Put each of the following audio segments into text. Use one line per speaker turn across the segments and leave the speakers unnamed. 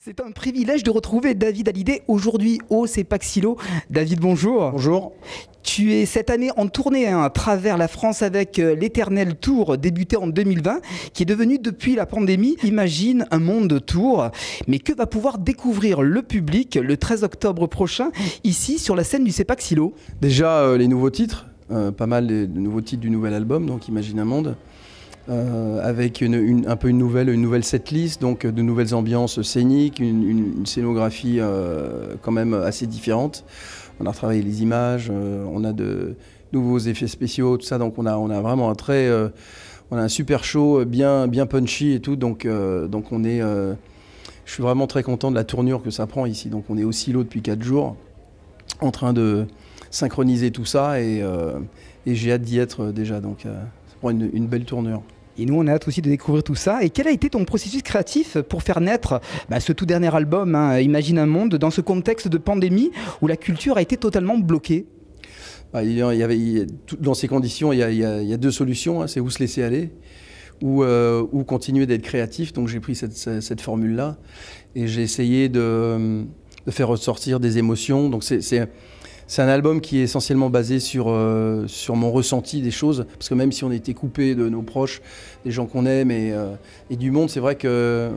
C'est un privilège de retrouver David Hallyday aujourd'hui au CEPAC-SILO. David, bonjour.
Bonjour.
Tu es cette année en tournée à travers la France avec l'Éternel Tour débuté en 2020 qui est devenu depuis la pandémie Imagine un monde tour. Mais que va pouvoir découvrir le public le 13 octobre prochain ici sur la scène du CEPAC-SILO?
Déjà les nouveaux titres, pas mal de nouveaux titres du nouvel album, donc Imagine un monde. Avec un peu une nouvelle setlist, donc de nouvelles ambiances scéniques, une scénographie quand même assez différente. On a retravaillé les images, on a de nouveaux effets spéciaux, tout ça, donc on a vraiment on a un super show bien punchy et tout, donc je suis vraiment très content de la tournure que ça prend ici. Donc on est au Silo depuis 4 jours, en train de synchroniser tout ça et j'ai hâte d'y être déjà, donc ça prend une belle tournure.
Et nous, on a hâte aussi de découvrir tout ça. Et quel a été ton processus créatif pour faire naître ce tout dernier album, Imagine un monde, dans ce contexte de pandémie où la culture a été totalement bloquée?
Dans ces conditions, il y a deux solutions. C'est ou se laisser aller, ou continuer d'être créatif. Donc j'ai pris cette formule-là et j'ai essayé de faire ressortir des émotions. Donc c'est un album qui est essentiellement basé sur mon ressenti des choses, parce que même si on était coupé de nos proches, des gens qu'on aime et du monde, c'est vrai que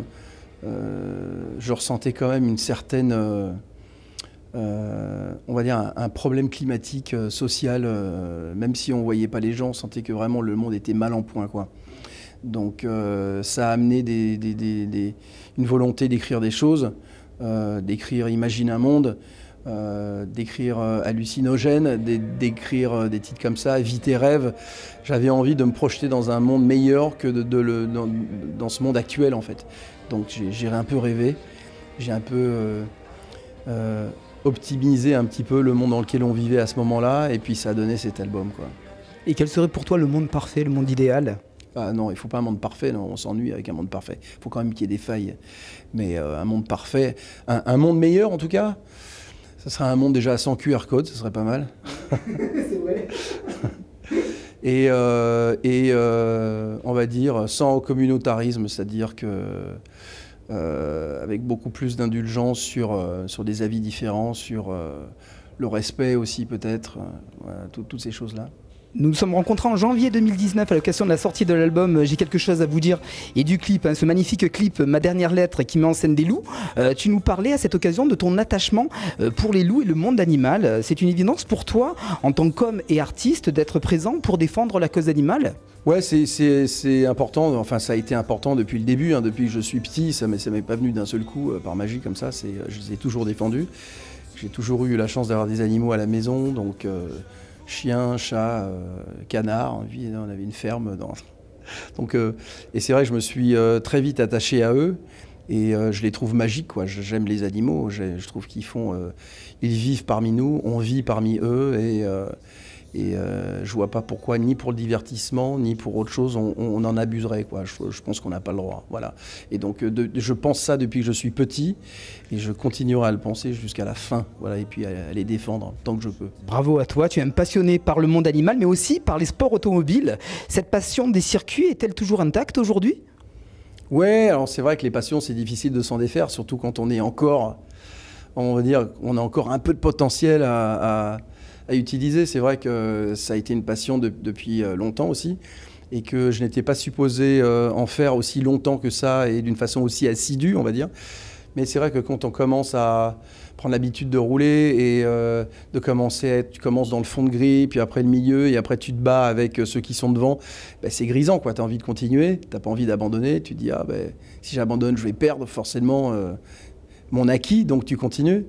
je ressentais quand même une certaine, on va dire un problème climatique, social, même si on ne voyait pas les gens, on sentait que vraiment le monde était mal en point, quoi. Donc ça a amené une volonté d'écrire des choses, d'écrire Imagine un monde, d'écrire Hallucinogène, d'écrire des titres comme ça, Vie tes rêves. J'avais envie de me projeter dans un monde meilleur que dans ce monde actuel, en fait. Donc j'ai un peu rêvé, j'ai un peu optimisé un petit peu le monde dans lequel on vivait à ce moment-là, et puis ça a donné cet album, quoi.
Et quel serait pour toi le monde parfait, le monde idéal?
Ah non, il ne faut pas un monde parfait, non, on s'ennuie avec un monde parfait. Il faut quand même qu'il y ait des failles. Mais un monde parfait, un monde meilleur en tout cas, ça serait un monde déjà sans QR code, ce serait pas mal.
C'est vrai.
Et on va dire sans communautarisme, c'est-à-dire que avec beaucoup plus d'indulgence sur des avis différents, sur le respect aussi peut-être, voilà, toutes ces choses-là.
Nous nous sommes rencontrés en janvier 2019 à l'occasion de la sortie de l'album J'ai quelque chose à vous dire et du clip, ce magnifique clip Ma dernière lettre qui met en scène des loups. Tu nous parlais à cette occasion de ton attachement pour les loups et le monde animal. C'est une évidence pour toi, en tant qu'homme et artiste, d'être présent pour défendre la cause animale?
Ouais, c'est important, enfin ça a été important depuis le début, depuis que je suis petit, ça m'est pas venu d'un seul coup par magie comme ça, je les ai toujours défendus. J'ai toujours eu la chance d'avoir des animaux à la maison, donc chien, chat, canard, on avait une ferme. Et c'est vrai que je me suis très vite attaché à eux et je les trouve magiques, quoi. J'aime les animaux, je trouve ils vivent parmi nous, on vit parmi eux et je vois pas pourquoi, ni pour le divertissement, ni pour autre chose, on en abuserait, quoi. Je pense qu'on n'a pas le droit. Voilà. Et donc, je pense ça depuis que je suis petit, et je continuerai à le penser jusqu'à la fin. Voilà, et puis à les défendre tant que je peux.
Bravo à toi, tu es passionné par le monde animal, mais aussi par les sports automobiles. Cette passion des circuits est-elle toujours intacte aujourd'hui?
Ouais, alors c'est vrai que les passions, c'est difficile de s'en défaire, surtout quand on est encore, on va dire, on a encore un peu de potentiel à utiliser. C'est vrai que ça a été une passion depuis longtemps aussi et que je n'étais pas supposé en faire aussi longtemps que ça et d'une façon aussi assidue, on va dire. Mais c'est vrai que quand on commence à prendre l'habitude de rouler et de tu commences dans le fond de grille, puis après le milieu et après tu te bats avec ceux qui sont devant, c'est grisant, quoi. Tu as envie de continuer, tu n'as pas envie d'abandonner, tu te dis si j'abandonne je vais perdre forcément mon acquis, donc tu continues.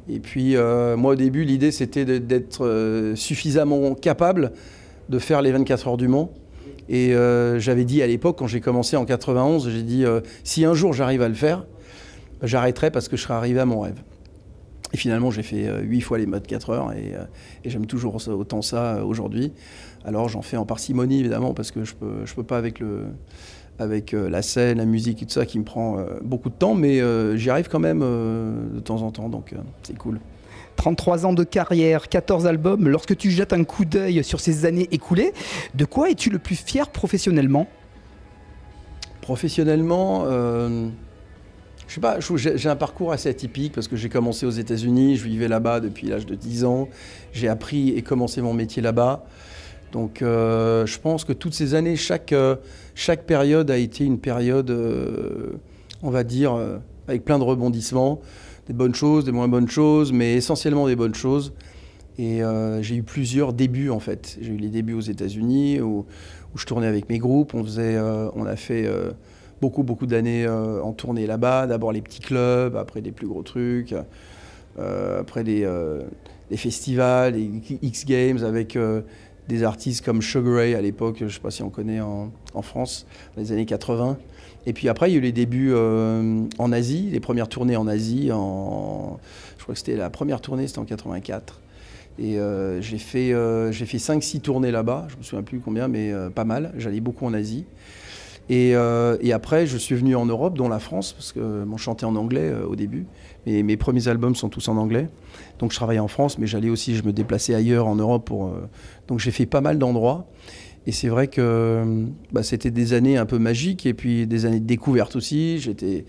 Et puis moi au début l'idée c'était d'être suffisamment capable de faire les 24 heures du Mans. Et j'avais dit à l'époque, quand j'ai commencé en 91, j'ai dit si un jour j'arrive à le faire, j'arrêterai parce que je serai arrivé à mon rêve. Et finalement j'ai fait 8 fois les 24 heures et j'aime toujours autant ça aujourd'hui. Alors j'en fais en parcimonie évidemment parce que je peux pas avec la scène, la musique et tout ça qui me prend beaucoup de temps, mais j'y arrive quand même de temps en temps, donc c'est cool.
33 ans de carrière, 14 albums, lorsque tu jettes un coup d'œil sur ces années écoulées, de quoi es-tu le plus fier professionnellement?
Professionnellement, Je sais pas, j'ai un parcours assez atypique parce que j'ai commencé aux États-Unis, je vivais là-bas depuis l'âge de 10 ans, j'ai appris et commencé mon métier là-bas. Donc je pense que toutes ces années, chaque période a été une période, on va dire, avec plein de rebondissements, des bonnes choses, des moins bonnes choses, mais essentiellement des bonnes choses. Et j'ai eu plusieurs débuts en fait. J'ai eu les débuts aux États-Unis où je tournais avec mes groupes, on a fait beaucoup d'années en tournée là-bas, d'abord les petits clubs, après des plus gros trucs, après les festivals, les X Games avec des artistes comme Sugar Ray à l'époque, je ne sais pas si on connaît en France, dans les années 80. Et puis après, il y a eu les débuts en Asie, les premières tournées en Asie. Je crois que c'était la première tournée, c'était en 84. Et j'ai fait 5-6 tournées là-bas, je ne me souviens plus combien, mais pas mal. J'allais beaucoup en Asie. Et après, je suis venu en Europe, dont la France, parce que je chantais en anglais au début. Mes premiers albums sont tous en anglais. Donc je travaillais en France, mais j'allais aussi, je me déplaçais ailleurs en Europe. Donc j'ai fait pas mal d'endroits. Et c'est vrai que c'était des années un peu magiques, et puis des années de découverte aussi. J'étais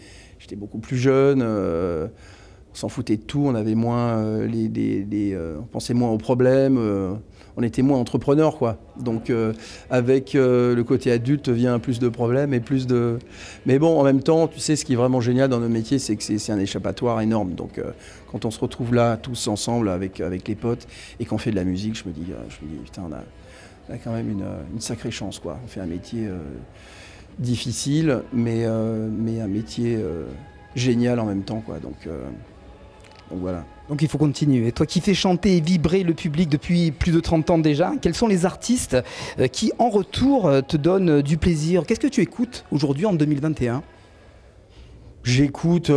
beaucoup plus jeune. On s'en foutait de tout, on avait moins on pensait moins aux problèmes, on était moins entrepreneurs, quoi. Donc avec le côté adulte vient plus de problèmes et plus de... Mais bon, en même temps, tu sais, ce qui est vraiment génial dans nos métiers, c'est que c'est un échappatoire énorme. Donc quand on se retrouve là, tous ensemble, avec les potes, et qu'on fait de la musique, je me dis putain, on a quand même une sacrée chance, quoi. On fait un métier difficile, mais un métier génial en même temps, quoi. Donc voilà.
Donc il faut continuer. Toi qui fais chanter et vibrer le public depuis plus de 30 ans déjà, quels sont les artistes qui en retour te donnent du plaisir? Qu'est-ce que tu écoutes aujourd'hui en 2021?
J'écoute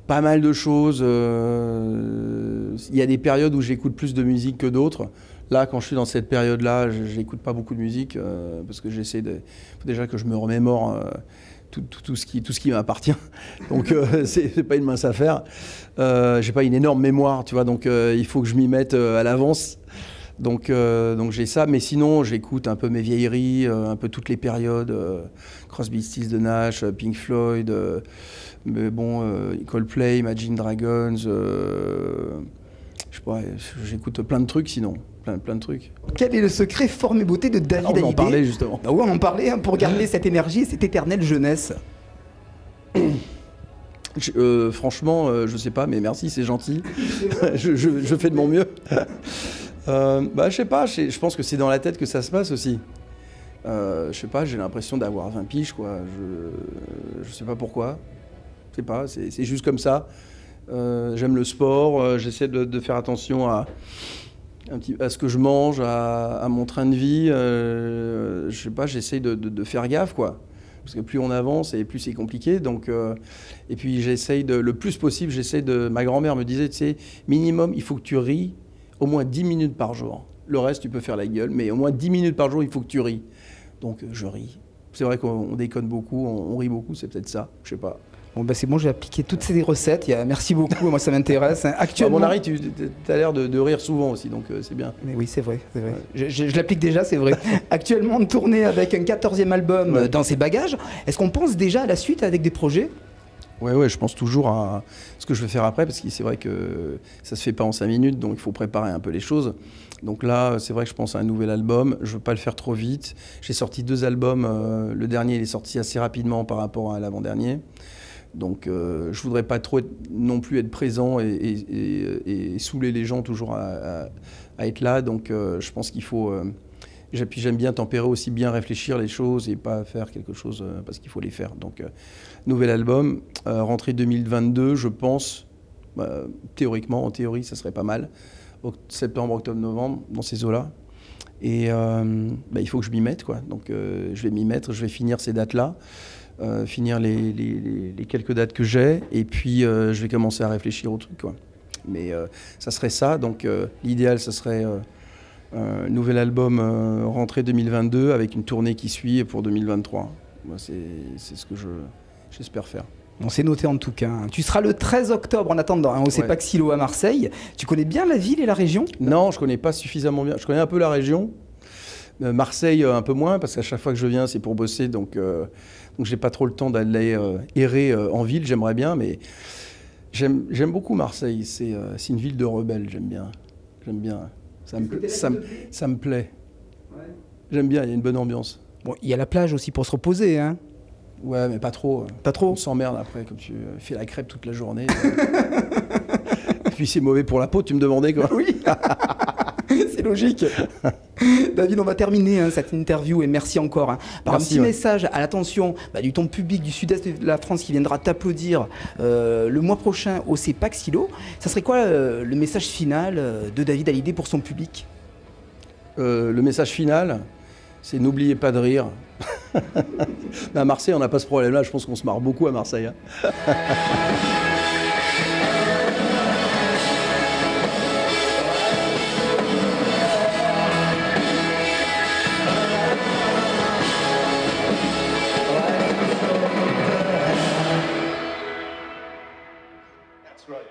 pas mal de choses. Il y a des périodes où j'écoute plus de musique que d'autres. Là, quand je suis dans cette période-là, j'écoute pas beaucoup de musique parce que j'essaie faut déjà que je me remémore tout ce qui m'appartient. Donc c'est pas une mince affaire. J'ai pas une énorme mémoire, tu vois, donc il faut que je m'y mette à l'avance. Donc j'ai ça, mais sinon j'écoute un peu mes vieilleries, un peu toutes les périodes, Crosby, Stills, Nash, Pink Floyd, mais bon, Coldplay, Imagine Dragons, je sais pas, j'écoute plein de trucs sinon. Plein de trucs.
Quel est le secret forme et beauté de David Hallyday?
On en parlait justement.
Oui, on en parlait pour garder cette énergie, cette éternelle jeunesse.
Franchement, je sais pas, mais merci, c'est gentil. je fais de mon mieux. Je sais pas, je pense que c'est dans la tête que ça se passe aussi. Je sais pas, j'ai l'impression d'avoir 20 piges, quoi. Je sais pas pourquoi. Je sais pas, c'est juste comme ça. J'aime le sport, j'essaie de faire attention à ce que je mange, à mon train de vie. Je sais pas, j'essaie de faire gaffe, quoi. Parce que plus on avance et plus c'est compliqué. Donc, et puis j'essaye le plus possible, ma grand-mère me disait, tu sais, minimum, il faut que tu ris au moins 10 minutes par jour. Le reste, tu peux faire la gueule, mais au moins 10 minutes par jour, il faut que tu ris. Donc je ris. C'est vrai qu'on déconne beaucoup, on rit beaucoup, c'est peut-être ça, je sais pas.
Bon c'est bon, j'ai appliqué toutes ces recettes. Merci beaucoup, moi ça m'intéresse. Actuellement,
mon Harry, tu as l'air de rire souvent aussi, donc c'est bien.
Mais oui, c'est vrai. Ouais. Je l'applique déjà, c'est vrai. Actuellement, on tournée avec un 14e album dans ses bagages. Est-ce qu'on pense déjà à la suite avec des projets?
Ouais, je pense toujours à ce que je vais faire après, parce que c'est vrai que ça se fait pas en 5 minutes, donc il faut préparer un peu les choses. Donc là, c'est vrai que je pense à un nouvel album. Je veux pas le faire trop vite. J'ai sorti 2 albums. Le dernier, il est sorti assez rapidement par rapport à l'avant-dernier. Donc je voudrais pas trop non plus être présent et saouler les gens toujours à être là. Donc je pense qu'il faut... puis j'aime bien tempérer aussi, bien réfléchir les choses et pas faire quelque chose parce qu'il faut les faire. Donc nouvel album, rentrée 2022, je pense, théoriquement, en théorie, ça serait pas mal. Septembre, octobre, novembre, dans ces eaux-là. Et il faut que je m'y mette, quoi. Donc je vais m'y mettre, je vais finir ces dates-là. Finir les quelques dates que j'ai, et puis je vais commencer à réfléchir au truc, quoi. Mais ça serait ça, donc l'idéal, ça serait un nouvel album rentrée 2022 avec une tournée qui suit pour 2023. Moi, c'est ce que j'espère faire.
On s'est noté en tout cas. Tu seras le 13 octobre en attendant au CEPAC Silo à Marseille. Tu connais bien la ville et la région?
Non, je connais pas suffisamment bien. Je connais un peu la région. Marseille, un peu moins, parce qu'à chaque fois que je viens, c'est pour bosser, donc j'ai pas trop le temps d'aller errer en ville. J'aimerais bien, mais j'aime beaucoup Marseille. C'est une ville de rebelles, j'aime bien. J'aime bien. Ça me plaît. Ouais. J'aime bien, il y a une bonne ambiance.
Bon, il y a la plage aussi pour se reposer, hein.
Ouais, mais pas trop.
Pas trop.
On s'emmerde après, comme tu fais la crêpe toute la journée. Et puis c'est mauvais pour la peau, tu me demandais quoi.
Oui. C'est logique. David, on va terminer cette interview et merci encore par un petit message à l'attention du ton public du sud-est de la France qui viendra t'applaudir le mois prochain au CEPAC Silo. Ça serait quoi le message final de David Hallyday pour son public?
Le message final, c'est n'oubliez pas de rire. Mais à Marseille, on n'a pas ce problème-là. Je pense qu'on se marre beaucoup à Marseille. Hein.
That's right.